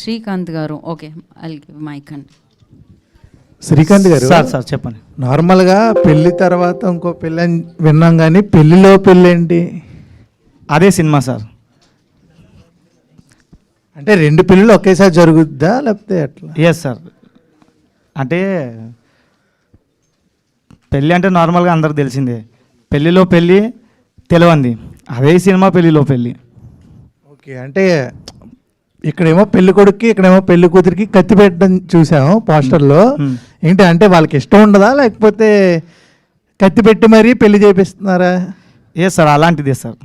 శ్రీకాంత్ గారు. Okay, I'll give mic అండి. శ్రీకాంత్ గారు, సార్ చెప్పండి. నార్మల్గా పెళ్లి తర్వాత ఇంకో పెళ్ళి అని విన్నాం, కానీ పెళ్లిలో పెళ్ళి ఏంటి? అదే సినిమా సార్. అంటే రెండు పెళ్ళిళ్ళు ఒకేసారి జరుగుద్దా లేకపోతే ఎట్లా? Yes sir. అంటే పెళ్ళి అంటే నార్మల్గా అందరికి తెలిసిందే, పెళ్ళిలో పెళ్ళి తెలియంది. అదే సినిమా పెళ్ళిలో పెళ్ళి. ఓకే, అంటే ఇక్కడేమో పెళ్లి కొడుక్కి ఇక్కడేమో పెళ్లి కూతురికి కత్తి పెట్టడం చూసాము పోస్టర్లో. ఏంటి అంటే వాళ్ళకి ఇష్టం ఉండదా లేకపోతే కత్తి పెట్టి మరీ పెళ్లి చేపిస్తున్నారా? ఎస్ సార్, అలాంటిదే sir.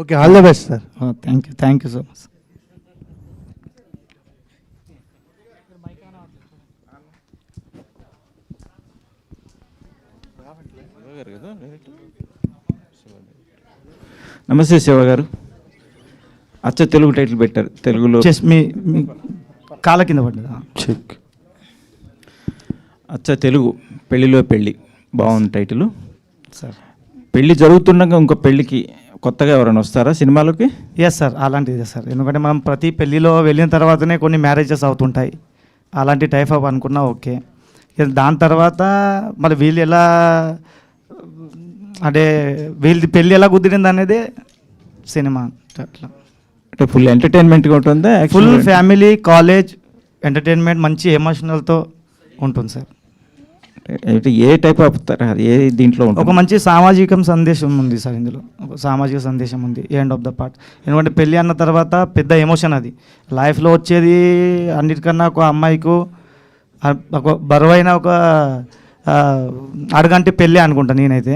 Okay, all the best sir. Thank you so much. నమస్తే శివ గారు. అచ్చ తెలుగు టైటిల్ పెట్టారు తెలుగులో. మీ కాళ్ళ కింద పడ్డదా? చెక్. అచ్చ తెలుగు పెళ్ళిలో పెళ్ళి, బాగుంది టైటిల్ సార్. పెళ్ళి జరుగుతుండగా ఇంకో పెళ్ళికి కొత్తగా ఎవరైనా వస్తారా సినిమాలోకి? ఎస్ సార్, అలాంటిదే సార్. ఎందుకంటే మనం ప్రతి పెళ్ళిలో వెళ్ళిన తర్వాతనే కొన్ని మ్యారేజెస్ అవుతుంటాయి. అలాంటి టైప్ ఆఫ్ అనుకున్నా ఓకే. దాని తర్వాత మరి వీళ్ళు ఎలా, అంటే వీళ్ళది పెళ్ళి ఎలా కుదిరింది అనేది సినిమా. అట్లా అంటే ఫుల్ ఎంటర్టైన్మెంట్గా ఉంటుందా? ఫుల్ ఫ్యామిలీ కాలేజ్ ఎంటర్టైన్మెంట్ మంచి ఎమోషనల్తో ఉంటుంది సార్. అంటే ఏ టైప్ ఆఫ్ ఏ దీంట్లో ఉంటుంది? ఒక మంచి సామాజిక సందేశం ఉంది సార్ ఇందులో. ఒక సామాజిక సందేశం ఉంది ఎండ్ ఆఫ్ ద పార్ట్. ఎందుకంటే పెళ్ళి అన్న తర్వాత పెద్ద ఎమోషన్ అది. లైఫ్లో వచ్చేది అన్నిటికన్నా ఒక అమ్మాయికు ఒక బరువైన ఒక అడగంటే పెళ్ళి అనుకుంటా నేనైతే.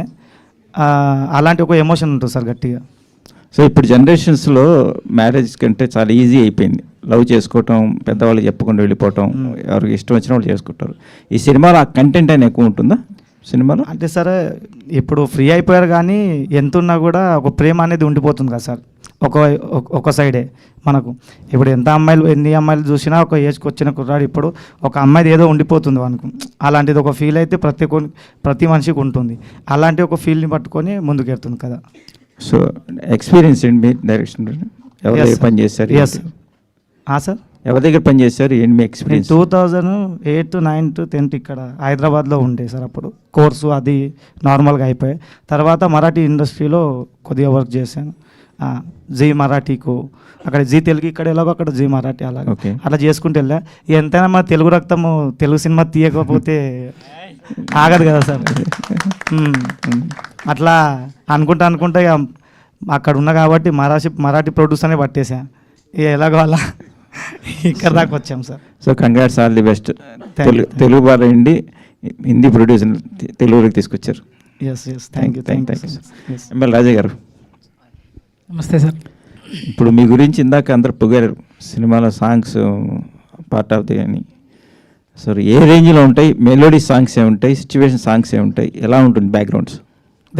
అలాంటి ఒక ఎమోషన్ ఉంటుంది సార్ గట్టిగా. సో ఇప్పుడు జనరేషన్స్లో మ్యారేజ్ కంటే చాలా ఈజీ అయిపోయింది. లవ్ చేసుకోవటం, పెద్దవాళ్ళు చెప్పకుండా వెళ్ళిపోవటం, ఎవరికి ఇష్టం వచ్చిన వాళ్ళు చేసుకుంటారు. ఈ సినిమాలో ఆ కంటెంట్ అయినా ఎక్కువ ఉంటుందా సినిమాలో? అంటే సార్ ఇప్పుడు ఫ్రీ అయిపోయారు, కానీ ఎంత ఉన్నా కూడా ఒక ప్రేమ అనేది ఉండిపోతుంది కదా సార్. ఒక సైడే మనకు ఇప్పుడు ఎన్ని అమ్మాయిలు చూసినా ఒక ఏజ్కి వచ్చిన కుర్రాడు ఇప్పుడు ఒక అమ్మాయిది ఏదో ఉండిపోతుంది మనకు. అలాంటిది ఒక ఫీల్ అయితే ప్రతి మనిషికి ఉంటుంది. అలాంటి ఒక ఫీల్ని పట్టుకొని ముందుకెళ్తుంది కదా. సో ఎక్స్పీరియన్స్ ఏంటి మీ డైరెక్షన్? ఎవరి దగ్గర పని చేశారు? సార్ ఎవరి దగ్గర పని చేశారు? ఏంటి మీ ఎక్స్పీరియన్స్? 2008, 9, 10 ఇక్కడ హైదరాబాద్లో ఉండే సార్. అప్పుడు కోర్సు అది నార్మల్గా అయిపోయాయి. తర్వాత మరాఠీ ఇండస్ట్రీలో కొద్దిగా వర్క్ చేశాను. జీ మరాఠీకు, అక్కడ జీ తెలుగు, ఇక్కడ ఎలాగో అక్కడ జీ మరాఠీ, అలా అట్లా చేసుకుంటూ వెళ్ళా. ఎంతైనా మన తెలుగు రక్తము తెలుగు సినిమా తీయకపోతే ఆగదు కదా సార్. అట్లా అనుకుంటా ఇక అక్కడ ఉన్నా కాబట్టి మరాఠీ ప్రొడ్యూసర్నే పట్టేసా. ఇక ఎలాగో అలా ఇక్కడ దాకా వచ్చాం sir. So congrats, all the best. Telugu బాగా అండి, హిందీ ప్రొడ్యూసర్ తెలుగులోకి తీసుకొచ్చారు. Yes thank you. ML Raja గారు, నమస్తే సార్. ఇప్పుడు మీ గురించి ఇందాక అందరు పొగారు, సినిమాలో సాంగ్స్ పార్ట్ ఆఫ్ ది అని. సో ఏ రేంజ్లో ఉంటాయి? మెలోడీ సాంగ్స్ ఏముంటాయి, సిచ్యువేషన్ సాంగ్స్ ఏముంటాయి, ఎలా ఉంటుంది బ్యాక్గ్రౌండ్స్?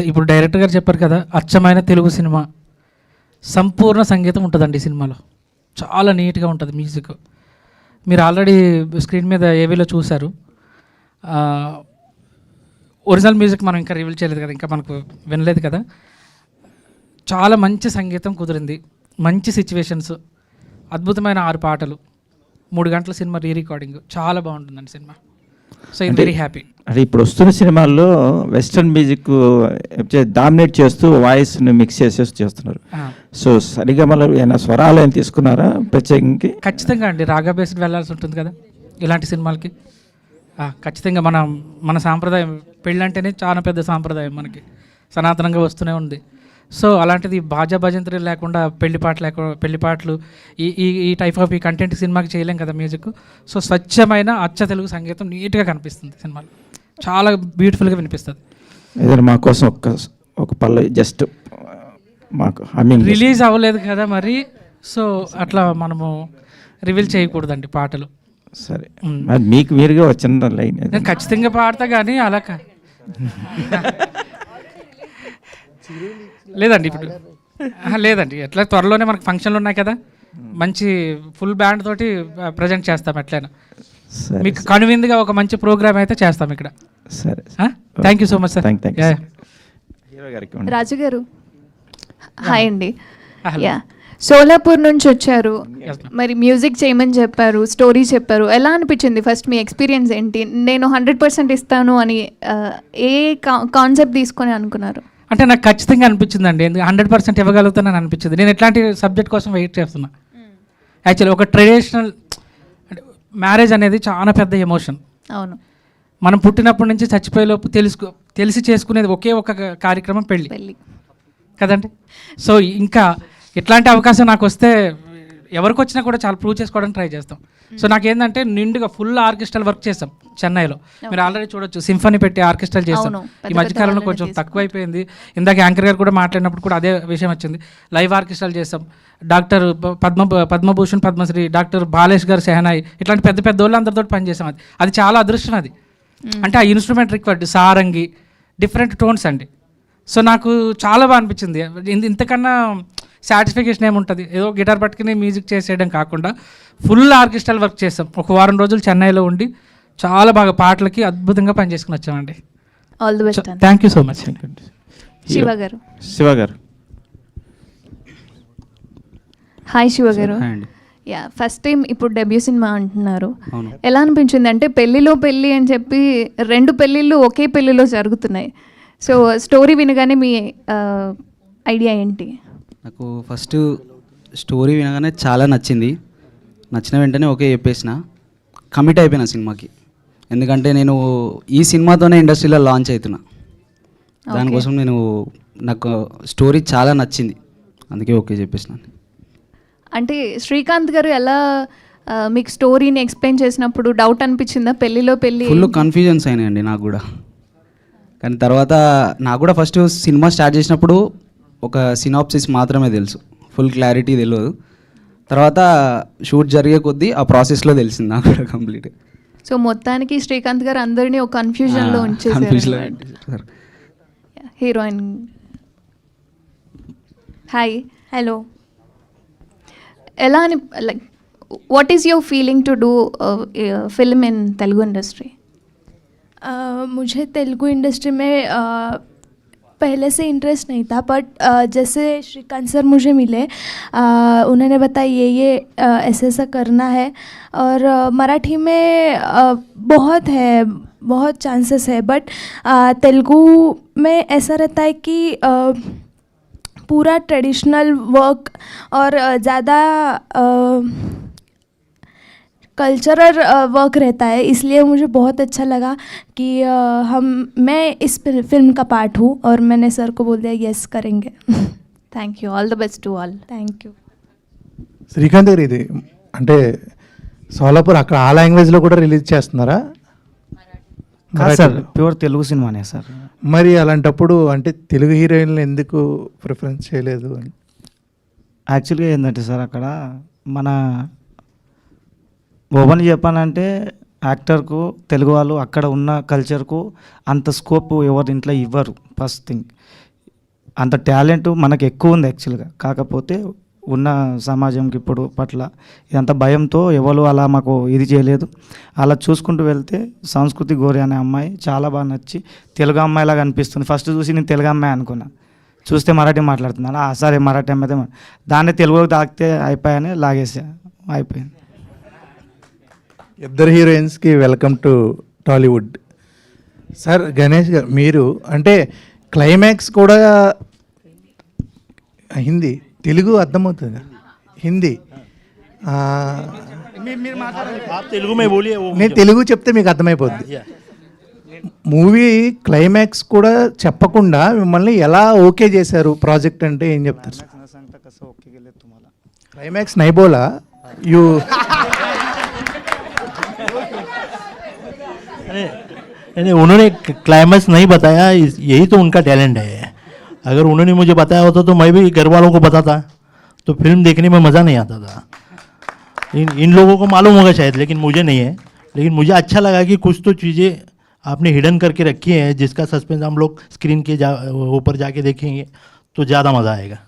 ఇప్పుడు డైరెక్టర్ గారు చెప్పారు కదా, అచ్చమైన తెలుగు సినిమా, సంపూర్ణ సంగీతం ఉంటుందండి ఈ సినిమాలో. చాలా నీట్గా ఉంటుంది మ్యూజిక్. మీరు ఆల్రెడీ స్క్రీన్ మీద ఏవీలో చూశారు. ఒరిజినల్ మ్యూజిక్ మనం ఇంకా రివీల్ చేయలేదు కదా, ఇంకా మనకు వినలేదు కదా. చాలా మంచి సంగీతం కుదిరింది, మంచి సిచ్యువేషన్స్, అద్భుతమైన 6 పాటలు, 3 గంటల సినిమా రికార్డింగ్, చాలా బాగుంటుందండి cinema. So I'm very happy. అంటే ఇప్పుడు వస్తున్న సినిమాల్లో వెస్ట్రన్ మ్యూజిక్ డామినేట్ చేస్తూ వాయిస్ని మిక్స్ చేస్తున్నారు. సో సరిగా మళ్ళీ ఏమైనా స్వరాలు ఏమైనా తీసుకున్నారా ప్రత్యేకంగా? ఖచ్చితంగా అండి, రాగా బేస్డ్ వెళ్ళాల్సి ఉంటుంది కదా ఇలాంటి సినిమాలకి. ఖచ్చితంగా మన సాంప్రదాయం, పెళ్ళంటేనే చాలా పెద్ద సాంప్రదాయం మనకి, సనాతనంగా వస్తూనే ఉంది. సో అలాంటిది బాజా భజంత్రీలు లేకుండా పెళ్లి పాటలు ఈ టైప్ ఆఫ్ ఈ కంటెంట్ సినిమాకి చేయలేం కదా మ్యూజిక్. సో స్వచ్ఛమైన అచ్చ తెలుగు సంగీతం నీట్గా కనిపిస్తుంది సినిమాలో, చాలా బ్యూటిఫుల్గా వినిపిస్తుంది. ఏదైనా మా కోసం ఒక పల్లవి జస్ట్ మాకు రిలీజ్ అవ్వలేదు కదా మరి, సో అట్లా మనము రివీల్ చేయకూడదండి పాటలు. సరే, మీకు మీరుగా వచ్చిన లైన్ నేను ఖచ్చితంగా పాడతా, కానీ అలా లేదండి ఇప్పుడు లేదండి. ఎట్లా త్వరలోనే మనకు ఫంక్షన్లు ఉన్నాయి కదా, మంచి ఫుల్ బ్యాండ్ తోటి ప్రజెంట్ చేస్తాం. ఎట్లయినా మీకు కనువిందుగా ఒక మంచి ప్రోగ్రామ్ అయితే చేస్తాం ఇక్కడ. సరే, thank you so much sir. Raju గారు హాయ్ అండి. యా, సోలాపూర్ నుంచి వచ్చారు, Yes, ma'am. మరి మ్యూజిక్ చేయమని చెప్పారు, స్టోరీ చెప్పారు, ఎలా అనిపించింది? ఫస్ట్ మీ ఎక్స్పీరియన్స్ ఏంటి? నేను 100% ఇస్తాను అని ఏ కాన్సెప్ట్ తీసుకొని అనుకున్నారు? అంటే నాకు ఖచ్చితంగా అనిపించిందండి, 100% ఇవ్వగలుగుతానని అనిపించింది. నేను ఎట్లాంటి సబ్జెక్ట్ కోసం వెయిట్ చేస్తున్నా. యాక్చువల్లీ ఒక ట్రెడిషనల్ మ్యారేజ్ అనేది చాలా పెద్ద ఎమోషన్. అవును, మనం పుట్టినప్పటి నుంచి చచ్చిపోయేలోపు తెలిసి చేసుకునేది ఒకే ఒక కార్యక్రమం పెళ్ళి పెళ్ళి కదండి. సో ఇంకా ఇట్లాంటి అవకాశం నాకు వస్తే ఎవరికి వచ్చినా కూడా చాలా ప్రూవ్ చేసుకోవడానికి ట్రై చేస్తాం. సో నాకేంటంటే నిండుగా ఫుల్ ఆర్కెస్ట్రల్ వర్క్ చేస్తాం చెన్నైలో. మీరు ఆల్రెడీ చూడొచ్చు, సింఫనీ పెట్టి ఆర్కెస్ట్రల్ చేస్తాం. అవును, పెద్ద ఈ మధ్యకాలంలో పెద్ద కొంచెం వాళ్ళనే తక్కువైపోయింది. ఇందాక యాంకర్ గారు కూడా మాట్లాడినప్పుడు కూడా అదే విషయం వచ్చింది. లైవ్ ఆర్కెస్ట్రల్ చేస్తాం. డాక్టర్ పద్మభూషణ్ పద్మశ్రీ డాక్టర్ బాలేష్ గారు సెహనాయి ఇట్లాంటి పెద్ద పెద్ద వాళ్ళు అందరితో పనిచేసాం. అది చాలా అదృష్టం. అది అంటే ఆ instrument required Sarangi different tones అండి. సో నాకు చాలా బాగా అనిపించింది. ఇంతకన్నా సాటిస్ఫికేషన్ ఏముంటుంది? ఏదో గిటార్ పట్టుకుని మ్యూజిక్ చేసేయడం కాకుండా ఫుల్ ఆర్కెస్ట్రల్ వర్క్ చేస్తాం. ఒక వారం రోజులు చెన్నైలో ఉండి చాలా బాగా పాటలకి అద్భుతంగా పనిచేసుకుని వచ్చామండి. All the best. Thank you so much. Shiva గారు. శివ గారు. హాయ్ శివ గారు. హాయ్ అండి. యా, ఫస్ట్ టైం ఇప్పుడు డెబ్యూ సినిమా అంటున్నారు. అవును. ఎలా అనిపించింది? అంటే పెళ్ళిలో పెళ్ళి అని చెప్పి 2 పెళ్ళిళ్ళు ఒకే పెళ్ళిలో జరుగుతున్నాయి. సో స్టోరీ వినగానే మీ ఐడియా ఏంటి? నాకు ఫస్ట్ స్టోరీ వినగానే చాలా నచ్చింది. నచ్చిన వెంటనే ఓకే చెప్పేసిన, కమిట్ అయిపోయిన సినిమాకి. ఎందుకంటే నేను ఈ సినిమాతోనే ఇండస్ట్రీలో లాంచ్ అవుతున్నా. దానికోసం నాకు స్టోరీ చాలా నచ్చింది, అందుకే ఓకే చెప్పేసినాను. అంటే శ్రీకాంత్ గారు ఎలా మీకు స్టోరీని ఎక్స్ప్లెయిన్ చేసినప్పుడు డౌట్ అనిపించిందా? పెళ్ళిలో పెళ్ళి ఫుల్ కన్ఫ్యూజన్స్ అయినాయండి నాకు కూడా. కానీ తర్వాత నాకు కూడా ఫస్ట్ సినిమా స్టార్ట్ చేసినప్పుడు ఒక సినాప్సిస్ మాత్రమే తెలుసు, ఫుల్ క్లారిటీ తెలియదు. తర్వాత షూట్ జరిగే కొద్దీ ఆ ప్రాసెస్లో తెలిసింది నాకు కూడా కంప్లీట్. సో మొత్తానికి శ్రీకాంత్ గారు అందరినీ ఒక కన్ఫ్యూజన్లో ఉంచేసారు. హీరోయిన్. హాయ్. हेलो. ఎలా అని, like what is your feeling to do film in Telugu industry? मुझे तेलुगु इंडस्ट्री में पहले से इंटरेस्ट नहीं था, बट जैसे श्रीकांत सर मुझे मिले, उन्होंने बताया ये ऐसा ऐसा करना है. और मराठी में बहुत है, बहुत चांसेस है, बट तेलुगु में ऐसा रहता है कि पूरा ट्रेडिशनल वर्क और ज़्यादा कल्चरल वर्क रहता है. इसलिए मुझे बहुत अच्छा लगा कि मैं इस फिल्म का पार्ट हूँ, और मैंने सर को बोल दिया यस करेंगे. Thank you. All the best to all. Thank you. Srikanth గారు, ఇది అంటే సోలాపూర్ అక్కడ ఆ లాంగ్వేజ్లో కూడా రిలీజ్ చేస్తున్నారా? కాదు సార్, ప్యూర్ తెలుగు సినిమానే సార్. మరి అలాంటప్పుడు అంటే తెలుగు హీరోయిన్లు ఎందుకు ప్రిఫరెన్స్ చేయలేదు అని? యాక్చువల్గా ఏంటంటే సార్, అక్కడ మన ఓపెన్ చెప్పాలంటే యాక్టర్కు తెలుగు వాళ్ళు అక్కడ ఉన్న కల్చర్కు అంత స్కోప్ ఎవరి ఇంట్లో ఇవ్వరు. ఫస్ట్ థింగ్, అంత టాలెంట్ మనకు ఎక్కువ ఉంది యాక్చువల్గా. కాకపోతే ఉన్న సమాజంకి ఇప్పుడు పట్ల ఇదంతా భయంతో ఎవరు అలా మాకు ఇది చేయలేదు. అలా చూసుకుంటూ వెళ్తే సంస్కృతి గోరి అనే అమ్మాయి చాలా బాగా నచ్చి తెలుగు అమ్మాయిలాగా అనిపిస్తుంది. ఫస్ట్ చూసి నేను తెలుగు అమ్మాయి అనుకున్నా, చూస్తే మరాఠీ మాట్లాడుతున్నాను. సరే మరాఠీ అమ్మాయితే దాన్ని తెలుగులోకి తాకితే అయిపోయాని లాగేసా, అయిపోయింది. ఇద్దరు హీరోయిన్స్కి welcome to Tollywood. Sir Ganesh గారు, మీరు అంటే క్లైమాక్స్ కూడా హిందీ, తెలుగు అర్థమవుతుంది, హిందీ. తెలుగు మే బోలియే. నేను తెలుగు చెప్తే మీకు అర్థమైపోద్ది. మూవీ క్లైమాక్స్ కూడా చెప్పకుండా మిమ్మల్ని ఎలా ఓకే చేశారు ప్రాజెక్ట్ అంటే ఏం చెప్తారు సార్? క్లైమాక్స్ నైబోలా యూ उन्होंने क्लाइमैक्स नहीं बताया, यही तो उनका टैलेंट है. अगर उन्होंने मुझे बताया होता तो मैं भी घर वालों को बताता, तो फिल्म देखने में मज़ा नहीं आता था. इन लोगों को मालूम होगा शायद, लेकिन मुझे नहीं है. लेकिन मुझे अच्छा लगा कि कुछ तो चीज़ें आपने हिडन करके रखी हैं, जिसका सस्पेंस हम लोग स्क्रीन के ऊपर जाके देखेंगे तो ज़्यादा मज़ा आएगा.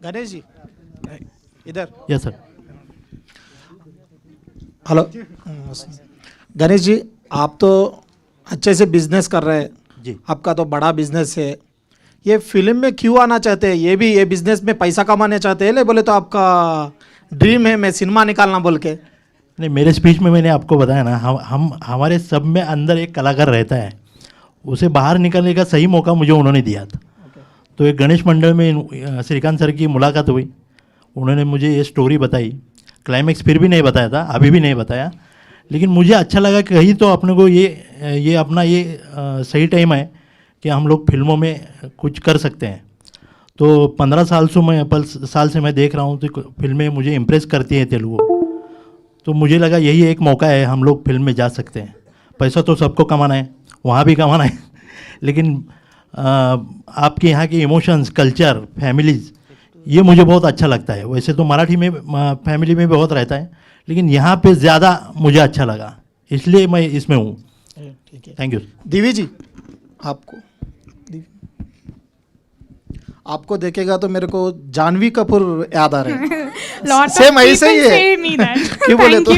गणेश जी इधर. Yes sir. Hello Ganesh ji, आप तो अच्छे से बिजनेस कर रहे हैं जी. आपका तो बड़ा बिजनेस है. ये फिल्म में क्यों आना चाहते हैं? ये भी ये बिजनेस में पैसा कमाने चाहते हैं ले बोले तो आपका ड्रीम है मैं सिनेमा निकालना बोल के? नहीं, मेरे स्पीच में मैंने आपको बताया ना, हम हमारे सब में अंदर एक कलाकार रहता है, उसे बाहर निकलने का सही मौका मुझे उन्होंने दिया था। तो एक गणेश मंडल में श्रीकांत सर की मुलाकात हुई, उन्होंने मुझे ये स्टोरी बताई, क्लाइमैक्स फिर भी नहीं बताया था, अभी भी नहीं बताया, लेकिन मुझे अच्छा लगा कि कहीं तो अपने को ये अपना ये सही टाइम है कि हम लोग फिल्मों में कुछ कर सकते हैं। तो 15 साल से मैं देख रहा हूँ तो फिल्में मुझे इम्प्रेस करती हैं तेलुगु, तो मुझे लगा यही एक मौका है, हम लोग फिल्म में जा सकते हैं। पैसा तो सबको कमाना है, वहाँ भी कमाना है, लेकिन आपके यहाँ के इमोशंस, कल्चर, फैमिलीज़, ये मुझे बहुत अच्छा लगता है। वैसे तो मराठी में फैमिली में बहुत रहता है, लेकिन यहाँ पे ज़्यादा मुझे अच्छा लगा, इसलिए मैं इसमें हूँ। ठीक है, थैंक यू। दिव्य जी, आपको देखेगा तो मेरे को जानवी कपूर याद आ रहा है। सेम ऐसे ही है क्यों बोले तो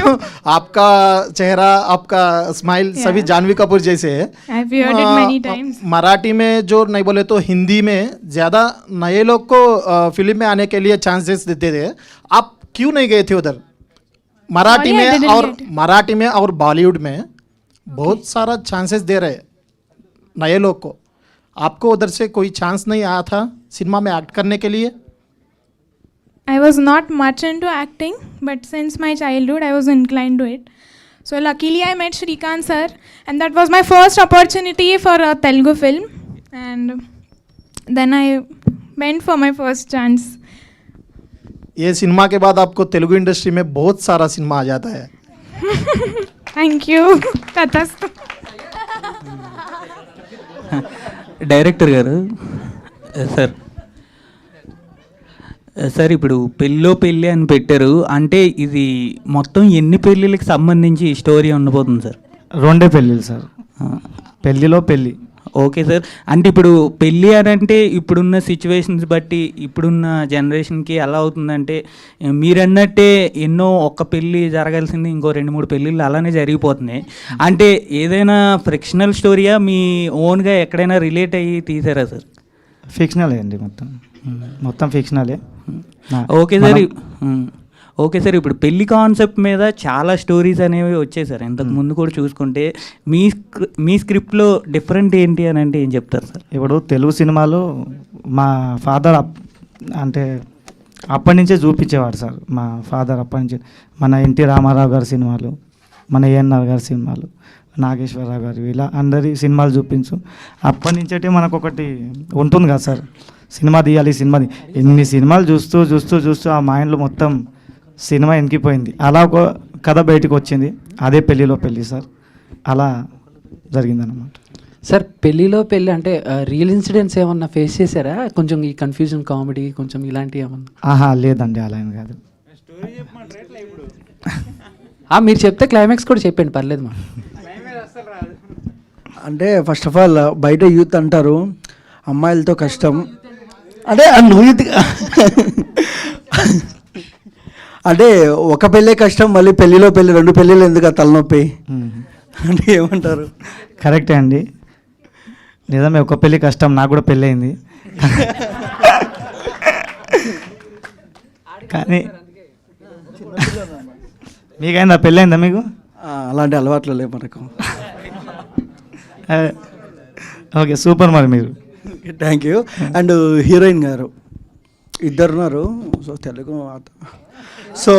आपका चेहरा, आपका स्माइल सभी जानवी कपूर जैसे है। मराठी में जो नहीं बोले तो हिंदी में ज़्यादा नए लोग को फिल्म में आने के लिए चांसेस देते थे, आप क्यों नहीं गए थे उधर? मराठी में और बॉलीवुड में बहुत सारा चांसेस दे रहे नए लोग को, आपको उधर से कोई चांस नहीं आया था सिनेमा में एक्ट करने के लिए? I was not much into acting, but since my childhood I was inclined to it. So luckily I met Shrikant sir, and that was my first opportunity for a Telugu film, and then I went for my first chance. ये cinema के बाद आपको Telugu industry में बहुत सारा cinema आ जाता है। Thank you. Tathastu. Director గారు సార్ ఇప్పుడు పెళ్ళో పెళ్ళి అని పెట్టారు, అంటే ఇది మొత్తం ఎన్ని పెళ్ళిళ్ళకి సంబంధించి స్టోరీ ఉండబోతుంది సార్? 2 పెళ్ళిళ్ళు సార్, పెళ్ళిలో పెళ్ళి. ఓకే సార్, అంటే ఇప్పుడు పెళ్ళి అని అంటే ఇప్పుడున్న సిచ్యువేషన్స్ బట్టి ఇప్పుడున్న జనరేషన్కి ఎలా అవుతుందంటే, మీరు అన్నట్టే ఎన్నో ఒక్క పెళ్ళి జరగాల్సింది ఇంకో 2-3 పెళ్ళిళ్ళు అలానే జరిగిపోతున్నాయి. అంటే ఏదైనా ఫ్రిక్షనల్ స్టోరీయా, మీ ఓన్గా ఎక్కడైనా రిలేట్ అయ్యి తీసారా సార్? ఫిక్షనలే అండి, మొత్తం ఫిక్షనలే. ఓకే సార్, ఇప్పుడు పెళ్లి కాన్సెప్ట్ మీద చాలా స్టోరీస్ అనేవి వచ్చాయి సార్ ఇంతకు ముందు కూడా చూసుకుంటే. మీ స్క్రిప్ట్లో డిఫరెంట్ ఏంటి అని అంటే ఏం చెప్తారు సార్? ఇప్పుడు తెలుగు సినిమాలో మా ఫాదర్ అంటే అప్పటి నుంచే చూపించేవాడు సార్. మా ఫాదర్ అప్పటి నుంచి మన ఎన్టీ రామారావు గారి సినిమాలు, మన ఏఎన్ఆర్ గారి సినిమాలు, నాగేశ్వరరావు గారు, ఇలా అందరి సినిమాలు చూపించు. అప్పటి నుంచే మనకు ఒకటి ఉంటుంది కదా సార్, సినిమా తీయాలి, ఎన్ని సినిమాలు చూస్తూ ఆ మైండ్లో మొత్తం సినిమా ఎనికిపోయింది. అలా ఒక కథ బయటకు వచ్చింది, అదే పెళ్ళిలో పెళ్ళి సార్. అలా జరిగిందన్నమాట సార్. పెళ్ళిలో పెళ్ళి అంటే రియల్ ఇన్సిడెంట్స్ ఏమన్నా ఫేస్ చేశారా? కొంచెం ఈ కన్ఫ్యూజన్ కామెడీ కొంచెం ఇలాంటివి ఏమన్నా? లేదండి, అలా ఏం కాదు. మీరు చెప్తే క్లైమాక్స్ కూడా చెప్పండి, పర్లేదు మా. అంటే ఫస్ట్ ఆఫ్ ఆల్ బయట యూత్ అంటారు అమ్మాయిలతో కష్టం, అంటే అంటే ఒక పెళ్ళే కష్టం, మళ్ళీ పెళ్ళిలో పెళ్ళి 2 పెళ్ళిళ్ళు ఎందుకు తలనొప్పి అంటే ఏమంటారు? కరెక్టే అండి, నిజమే, ఒక పెళ్ళి కష్టం. నాకు కూడా పెళ్ళి అయింది, కానీ మీకైందా? పెళ్ళి అయిందా మీకు? అలాంటి అలవాట్లు లేవు మనకు. Okay, super. మరి మీరు థ్యాంక్ యూ. అండ్ హీరోయిన్ గారు ఇద్దరున్నారు, so Telugu. So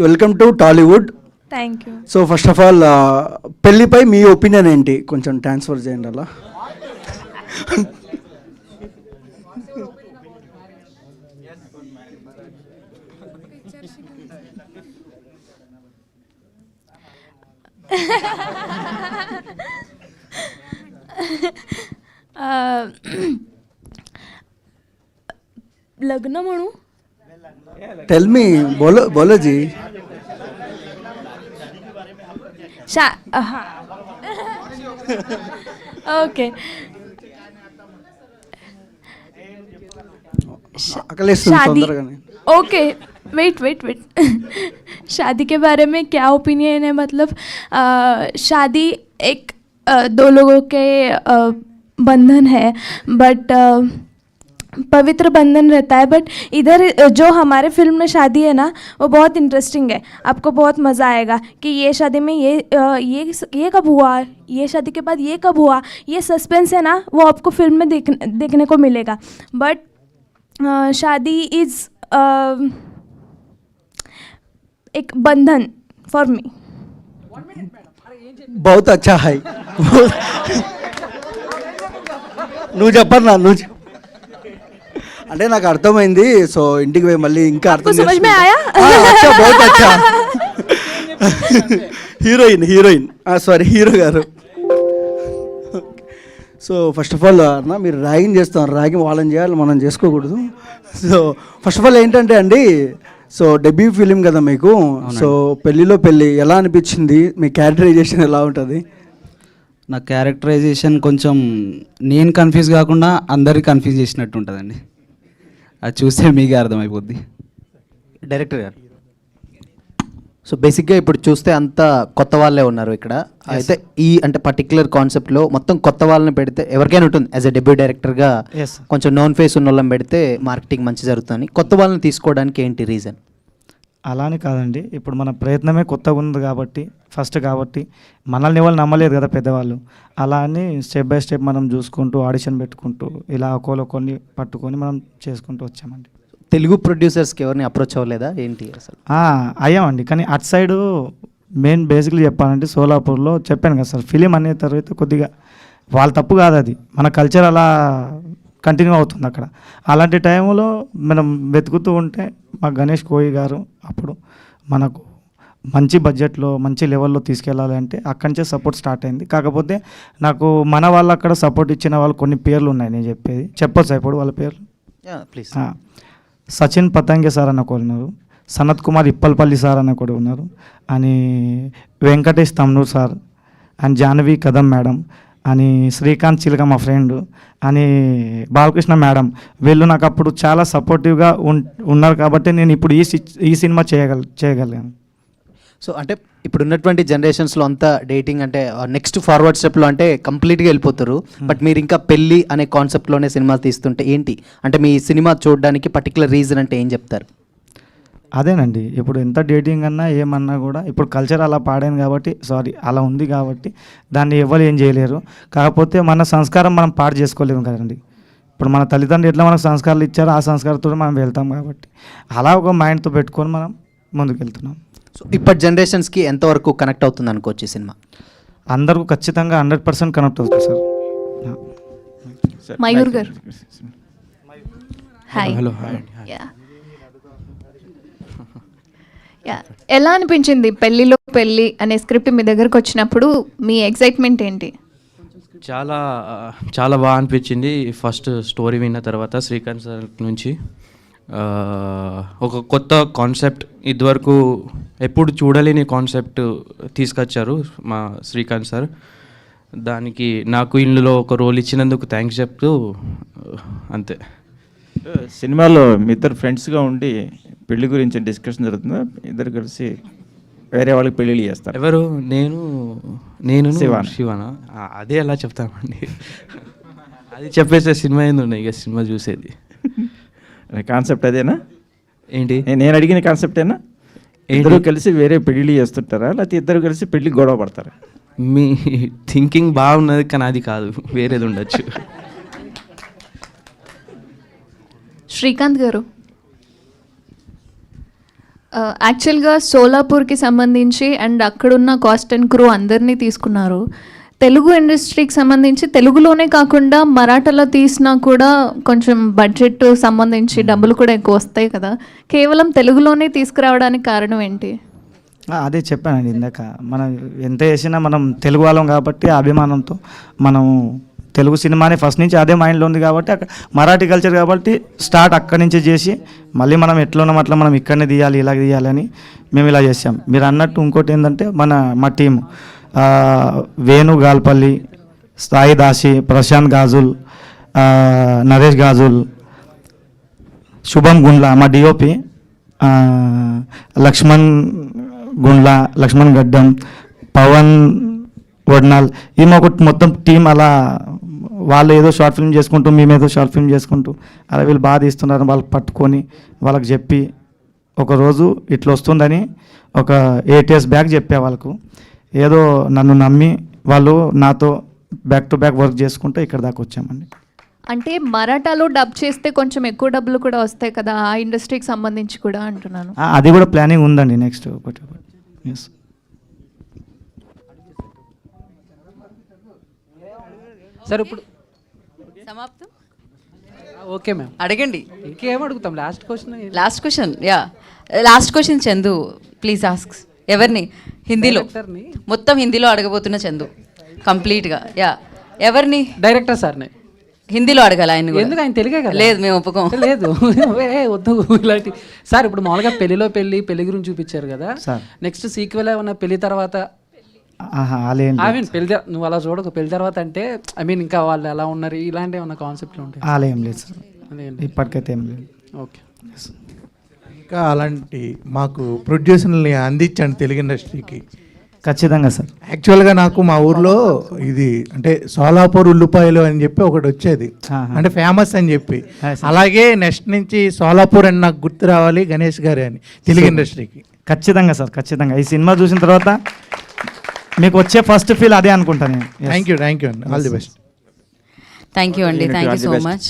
welcome to Tollywood. Thank you. So first of all పెళ్ళిపై మీ ఒపీనియన్ ఏంటి? కొంచెం ట్రాన్స్ఫర్ చేయండి అలా. लग्न म्हणू? टेल मी, बोलो जी. ओके. शादी, ओके, वेट शादी के बारे में क्या ओपिनियन है? मतलब शादी एक 2 लोगों के बंधन है, बट पवित्र बंधन रहता है, बट इधर जो हमारे फिल्म में शादी है ना वो बहुत इंटरेस्टिंग है. आपको बहुत मज़ा आएगा कि ये शादी में ये कब हुआ, ये शादी के बाद ये कब हुआ, ये सस्पेंस है ना वो आपको फिल्म में देखने को मिलेगा. बट शादी इज़ एक बंधन फॉर मी. बहुत अच्छा है. నువ్వు చెప్పన్నా నువ్వు అంటే నాకు అర్థమైంది. సో ఇంటికి పోయి మళ్ళీ ఇంకా అర్థం समझ में आया? అచ్చా బహుత్ అచ్చా. హీరోయిన్ సారీ హీరో గారు. సో ఫస్ట్ ఆఫ్ ఆల్ అన్న మీరు ర్యాగింగ్ చేస్తాం, ర్యాగింగ్ వాళ్ళని చేయాలి, మనం చేసుకోకూడదు. సో ఫస్ట్ ఆఫ్ ఆల్ ఏంటంటే అండి, సో డెబ్యూ ఫిలిం కదా మీకు. సో పెళ్ళిలో పెళ్ళి ఎలా అనిపించింది, మీ క్యారెక్టరైజేషన్ ఎలా ఉంటుంది? నా క్యారెక్టరైజేషన్ కొంచెం నేను కన్ఫ్యూజ్ కాకుండా అందరికి కన్ఫ్యూజ్ చేసినట్టు ఉంటుందండి. అది చూస్తే మీకే అర్థమైపోద్ది. డైరెక్టర్ గారు, సో బేసిక్గా ఇప్పుడు చూస్తే అంతా కొత్త వాళ్ళే ఉన్నారు ఇక్కడ. అయితే ఈ అంటే పర్టికులర్ కాన్సెప్ట్లో మొత్తం కొత్త వాళ్ళని పెడితే ఎవరికైనా ఉంటుంది, యాజ్ ఎ డెబ్యూ డైరెక్టర్గా కొంచెం నోన్ ఫేస్ ఉన్న వాళ్ళని పెడితే మార్కెటింగ్ మంచి జరుగుతుంది. కొత్త వాళ్ళని తీసుకోవడానికి ఏంటి రీజన్? అలానే కాదండి, ఇప్పుడు మన ప్రయత్నమే కొత్తగా ఉంది కాబట్టి, ఫస్ట్ కాబట్టి మనల్ని వాళ్ళు నమ్మలేదు కదా పెద్దవాళ్ళు. అలా అని స్టెప్ బై స్టెప్ మనం చూసుకుంటూ ఆడిషన్ పెట్టుకుంటూ ఇలా కొన్ని పట్టుకొని మనం చేసుకుంటూ వచ్చామండి. తెలుగు ప్రొడ్యూసర్స్కి ఎవరిని అప్రోచ్ అవ్వలేదా ఏంటి అసలు? అయ్యామండి, కానీ అటు సైడు మెయిన్ బేసిక్లీ చెప్పాలంటే సోలాపూర్లో చెప్పాను కదా సార్, ఫిలిం అనే తర్వాత కొద్దిగా వాళ్ళ తప్పు కాదు, అది మన కల్చర్ అలా కంటిన్యూ అవుతుంది అక్కడ. అలాంటి టైంలో మనం వెతుకుతూ ఉంటే మా గణేష్ కోయి గారు అప్పుడు మనకు మంచి బడ్జెట్లో మంచి లెవెల్లో తీసుకెళ్ళాలి అంటే అక్కడి నుంచే సపోర్ట్ స్టార్ట్ అయింది. కాకపోతే నాకు మన వాళ్ళు అక్కడ సపోర్ట్ ఇచ్చిన వాళ్ళు కొన్ని పేర్లు ఉన్నాయి, నేను చెప్పేది చెప్పొచ్చా ఇప్పుడు వాళ్ళ పేర్లు? ప్లీజ్. సచిన్ పతంగే సార్ అన్న ఒకరు ఉన్నారు, సనత్ కుమార్ ఇప్పల్పల్లి సార్ అన్న కూడా ఉన్నారు, అని Venkatesh తమ్నూర్ sir, and Jahnavi Kadam madam, అని శ్రీకాంత్ చిలక మా ఫ్రెండ్, అని బాలకృష్ణ మేడం. వీళ్ళు నాకు అప్పుడు చాలా సపోర్టివ్గా ఉన్నారు కాబట్టి నేను ఇప్పుడు ఈ సినిమా చేయగలిగాను. సో అంటే ఇప్పుడు ఉన్నటువంటి జనరేషన్స్లో అంతా డేటింగ్ అంటే నెక్స్ట్ ఫార్వర్డ్ స్టెప్లో అంటే కంప్లీట్గా వెళ్ళిపోతారు. బట్ మీరు ఇంకా పెళ్ళి అనే కాన్సెప్ట్లోనే సినిమా తీస్తుంటే ఏంటి అంటే మీ సినిమా చూడడానికి పర్టికులర్ రీజన్ అంటే ఏం చెప్తారు? అదేనండి, ఇప్పుడు ఎంత డేటింగ్ అన్నా ఏమన్నా కూడా ఇప్పుడు కల్చర్ అలా పాడాను కాబట్టి, అలా ఉంది కాబట్టి దాన్ని ఎవరు ఏం చేయలేరు. కాకపోతే మన సంస్కారం మనం పాడు చేసుకోలేము కదండి. ఇప్పుడు మన తల్లిదండ్రులు ఎట్లా మనకు సంస్కారాలు ఇచ్చారో ఆ సంస్కారంతో మనం వెళ్తాం కాబట్టి అలా ఒక మైండ్తో పెట్టుకొని మనం ముందుకు వెళ్తున్నాం. సో ఇప్పటి జనరేషన్స్కి ఎంతవరకు కనెక్ట్ అవుతుంది అనుకోవచ్చు ఈ సినిమా? అందరికీ ఖచ్చితంగా 100% కనెక్ట్ అవుతుంది సార్. మయూర్ గారు, హాయ్. హలో. ఎలా అనిపించింది పెళ్ళిలో పెళ్ళి అనే స్క్రిప్ట్ మీ దగ్గరకు వచ్చినప్పుడు మీ ఎక్సైట్మెంట్ ఏంటి? చాలా బాగా అనిపించింది. ఫస్ట్ స్టోరీ విన్న తర్వాత శ్రీకాంత్ సార్ నుంచి ఒక కొత్త కాన్సెప్ట్, ఇదివరకు ఎప్పుడు చూడలేని కాన్సెప్ట్ తీసుకొచ్చారు మా శ్రీకాంత్ సార్. దానికి నాకు ఇందులో ఒక రోల్ ఇచ్చినందుకు థ్యాంక్స్ చెప్తూ అంతే. సినిమాలో మీ ఇద్దరు ఫ్రెండ్స్గా ఉండి పెళ్లి గురించి డిస్కషన్ జరుగుతుందా? ఇద్దరు కలిసి వేరే వాళ్ళకి పెళ్ళిళ్ళు చేస్తారు? ఎవరు? నేను శివానా? అదే ఎలా చెప్తామండి, అది చెప్పేసే సినిమా ఏందున్నాయి, ఇక సినిమా చూసేది. కాన్సెప్ట్ అదేనా? ఏంటి నేను అడిగిన కాన్సెప్టేనా? ఇద్దరు కలిసి వేరే పెళ్ళిళ్ళు చేస్తుంటారా, లేకపోతే ఇద్దరు కలిసి పెళ్ళి గొడవ పడతారా? మీ థింకింగ్ బాగున్నది, కానీ అది కాదు, వేరేది ఉండొచ్చు. శ్రీకాంత్ గారు, యాక్చువల్గా సోలాపూర్కి సంబంధించి అండ్ అక్కడున్న కాస్ట్ అండ్ క్రూ అందరినీ తీసుకున్నారు. తెలుగు ఇండస్ట్రీకి సంబంధించి తెలుగులోనే కాకుండా మరాఠాలో తీసినా కూడా కొంచెం బడ్జెట్ సంబంధించి డబ్బులు కూడా ఎక్కువ వస్తాయి కదా, కేవలం తెలుగులోనే తీసుకురావడానికి కారణం ఏంటి? అదే చెప్పానండి ఇందాక, మనం ఎంత చేసినా మనం తెలుగు వాళ్ళం కాబట్టి ఆ అభిమానంతో మనం తెలుగు సినిమాని ఫస్ట్ నుంచి అదే మైండ్లో ఉంది కాబట్టి అక్కడ మరాఠీ కల్చర్ కాబట్టి స్టార్ట్ అక్కడి నుంచే చేసి మళ్ళీ మనం ఎట్లా ఉన్నాం అట్లా మనం ఇక్కడనే తీయాలి, ఇలా తీయాలని మేము ఇలా చేసాం. మీరు అన్నట్టు ఇంకోటి ఏంటంటే మా టీం వేణు గాల్పల్లి, సాయి దాసి, ప్రశాంత్ గాజుల్, నరేష్ గాజుల్, శుభం గుండ్ల, మా డిఓపి లక్ష్మణ్ గుండ్ల, లక్ష్మణ్ గడ్డం, పవన్ వడ్నాల్, ఈ మొత్తం టీం అలా వాళ్ళు ఏదో షార్ట్ ఫిల్మ్ చేసుకుంటూ మేమేదో షార్ట్ ఫిల్మ్ చేసుకుంటూ అలా వీళ్ళు బాగా తీస్తున్నారు వాళ్ళకి పట్టుకొని వాళ్ళకి చెప్పి ఒకరోజు ఇట్లా వస్తుందని ఒక 8 years బ్యాక్ చెప్పే వాళ్ళకు ఏదో నన్ను నమ్మి వాళ్ళు నాతో బ్యాక్ టు బ్యాక్ వర్క్ చేసుకుంటూ ఇక్కడ దాకా వచ్చామండి. అంటే మరాఠాలో డబ్ చేస్తే కొంచెం ఎక్కువ డబ్బులు కూడా వస్తాయి కదా ఆ ఇండస్ట్రీకి సంబంధించి కూడా అంటున్నాను. అది కూడా ప్లానింగ్ ఉందండి నెక్స్ట్ ఒకటి. ఎస్ సార్ ఇప్పుడు సమాప్తం. ఓకే మ్యామ్, అడగండి. ఇంకేం అడుగుతాం? Last question. Last question Chandu, please ask. ఎవరిని? హిందీలో, మొత్తం హిందీలో అడగబోతున్న చందు కంప్లీట్గా. ఎవరిని? డైరెక్టర్ సార్ని హిందీలో అడగాలి ఆయన. ఎందుకు? ఆయన తెలుగే కదా. లేదు, మేము ఒప్పుకోం. లేదు వద్దు ఇలాంటి. సార్ ఇప్పుడు మామూలుగా పెళ్లి గురించి చూపించారు కదా, నెక్స్ట్ సీక్వెల్ ఏమన్నా పెళ్లి తర్వాత? ఐ మీన్ పెళ్లి, నువ్వు అలా చూడకు, పెళ్లి తర్వాత అంటే ఐ మీన్ ఇంకా వాళ్ళు ఎలా ఉన్నారు ఇలాంటి ఏమన్నా కాన్సెప్ట్లు ఉంటాయి? అలా ఏం లేదు సార్, ఇప్పటికైతే ఏం లేదు. ఓకే. ఇంకా అలాంటి మాకు ప్రొడ్యూసర్ని అందించండి తెలుగు ఇండస్ట్రీకి. ఖచ్చితంగా సార్. యాక్చువల్గా నాకు మా ఊర్లో ఇది అంటే సోలాపూర్ ఉల్లిపాయలు అని చెప్పి ఒకటి వచ్చేది, అంటే ఫేమస్ అని చెప్పి. అలాగే నెక్స్ట్ నుంచి సోలాపూర్ అని నాకు గుర్తు రావాలి గణేష్ గారే అని తెలుగు ఇండస్ట్రీకి. ఖచ్చితంగా సార్, ఖచ్చితంగా. ఈ సినిమా చూసిన తర్వాత మీకు వచ్చే ఫస్ట్ ఫీల్ అదే అనుకుంటాను. థ్యాంక్ యూ అండి, all the best. Thank you అండి, thank you so much.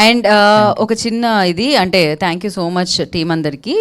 And ఒక చిన్న ఇది అంటే thank you so much team అందరికీ.